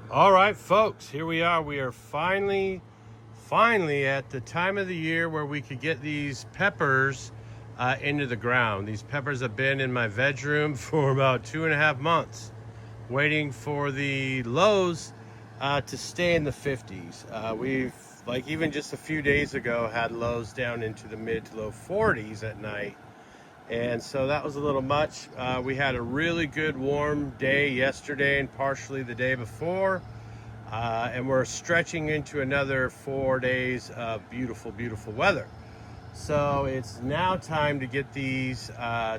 All right, folks, here we are. We are finally at the time of the year where we could get these peppers into the ground. These peppers have been in my veg room for about 2.5 months, waiting for the lows to stay in the 50s. We've, like even just a few days ago, had lows down into the mid to low 40s at night. And so that was a little much. We had a really good warm day yesterday and partially the day before. And we're stretching into another 4 days of beautiful, beautiful weather. So it's now time to get these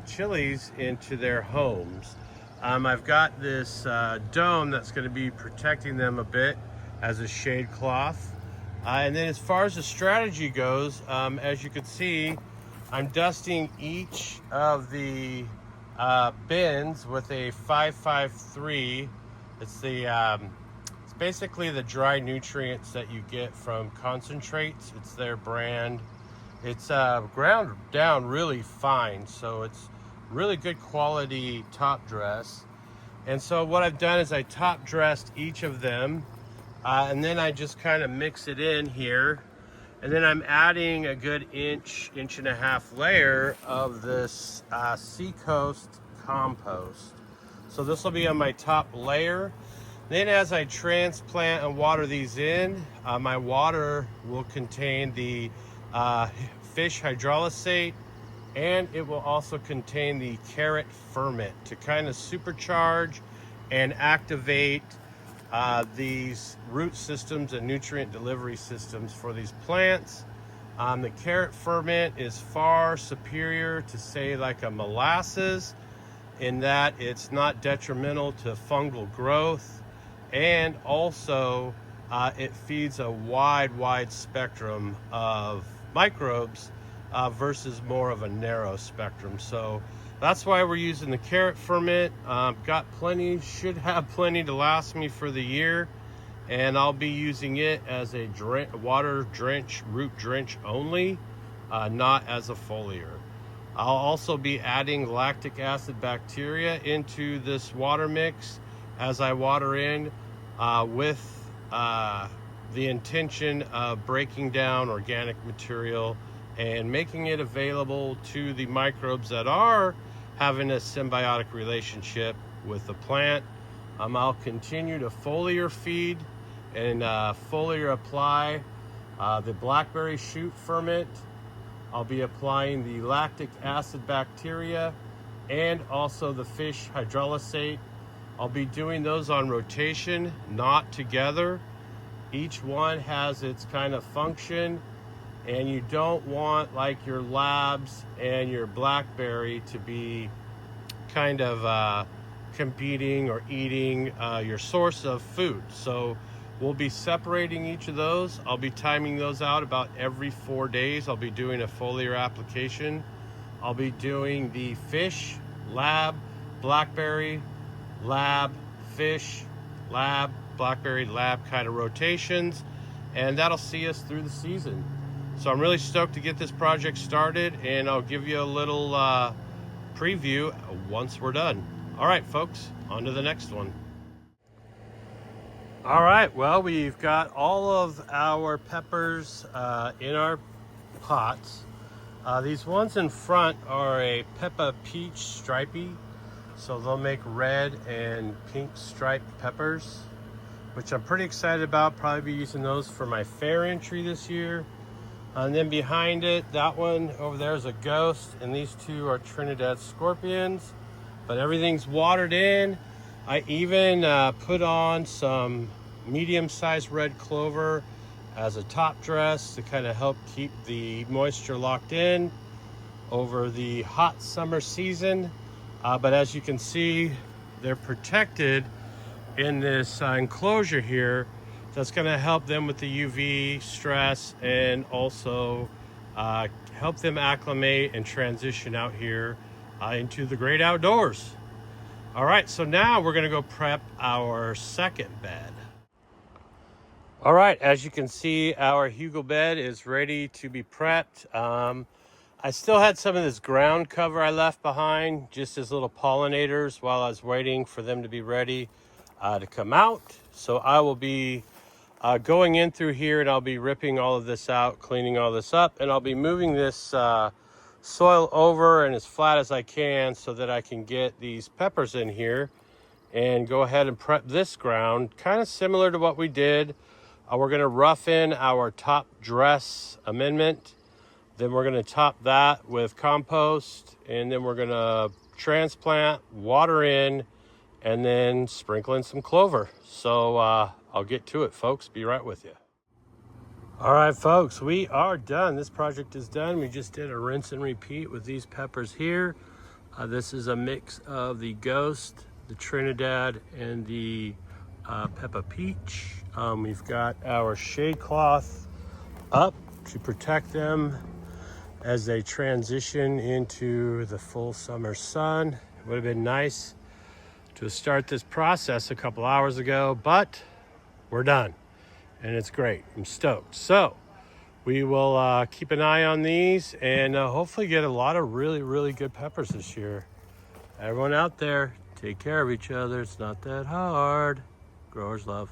chilies into their homes. I've got this dome that's going to be protecting them a bit as a shade cloth. And then as far as the strategy goes, as you can see, I'm dusting each of the bins with a 553. It's it's basically the dry nutrients that you get from concentrates. It's their brand. It's ground down really fine, so it's really good quality top dress. And so what I've done is I top dressed each of them, and then I just kind of mix it in here. And then I'm adding a good inch and a half layer of this Seacoast compost. So this will be on my top layer. Then as I transplant and water these in, my water will contain the fish hydrolysate, and it will also contain the carrot ferment to kind of supercharge and activate these root systems and nutrient delivery systems for these plants. The carrot ferment is far superior to, say, like a molasses, in that it's not detrimental to fungal growth, and also it feeds a wide spectrum of microbes versus more of a narrow spectrum. So that's why we're using the carrot ferment. Got plenty, should have plenty to last me for the year. And I'll be using it as a water drench, root drench only, not as a foliar. I'll also be adding lactic acid bacteria into this water mix as I water in with the intention of breaking down organic material and making it available to the microbes that are having a symbiotic relationship with the plant. I'll continue to foliar feed and foliar apply the blackberry shoot ferment. I'll be applying the lactic acid bacteria and also the fish hydrolysate. I'll be doing those on rotation, not together. Each one has its kind of function, and you don't want like your labs and your blackberry to be kind of competing or eating your source of food. So we'll be separating each of those. I'll be timing those out about every 4 days. I'll be doing a foliar application. I'll be doing the fish, lab, blackberry, lab, fish, lab, blackberry, lab kind of rotations, and that'll see us through the season. So I'm really stoked to get this project started, and I'll give you a little preview once we're done. All right, folks, on to the next one. All right, well, we've got all of our peppers in our pots. These ones in front are a Peppa Peach stripey, so they'll make red and pink striped peppers, which I'm pretty excited about. Probably be using those for my fair entry this year. And then behind it, that one over there is a ghost, and these two are Trinidad scorpions, but everything's watered in. I even put on some medium-sized red clover as a top dress to kind of help keep the moisture locked in over the hot summer season. But as you can see, they're protected in this enclosure here. That's going to help them with the UV stress, and also help them acclimate and transition out here into the great outdoors. All right, so now we're going to go prep our second bed. All right, as you can see, our Hugel bed is ready to be prepped. I still had some of this ground cover I left behind, just as little pollinators while I was waiting for them to be ready. to come out. So I will be going in through here, and I'll be ripping all of this out, cleaning all this up, and I'll be moving this soil over and as flat as I can so that I can get these peppers in here and go ahead and prep this ground, kind of similar to what we did. We're going to rough in our top dress amendment. Then we're going to top that with compost, and then we're going to transplant, water in, and then sprinkle in some clover. So I'll get to it, folks. Be right with you. All right, folks, we are done. This project is done. We just did a rinse and repeat with these peppers here. This is a mix of the Ghost, the Trinidad, and the Peppa Peach. We've got our shade cloth up to protect them as they transition into the full summer sun. It would have been nice to start this process a couple hours ago, but we're done and it's great. I'm stoked. So we will keep an eye on these and hopefully get a lot of really good peppers this year. Everyone out there, take care of each other. It's not that hard. Growers love.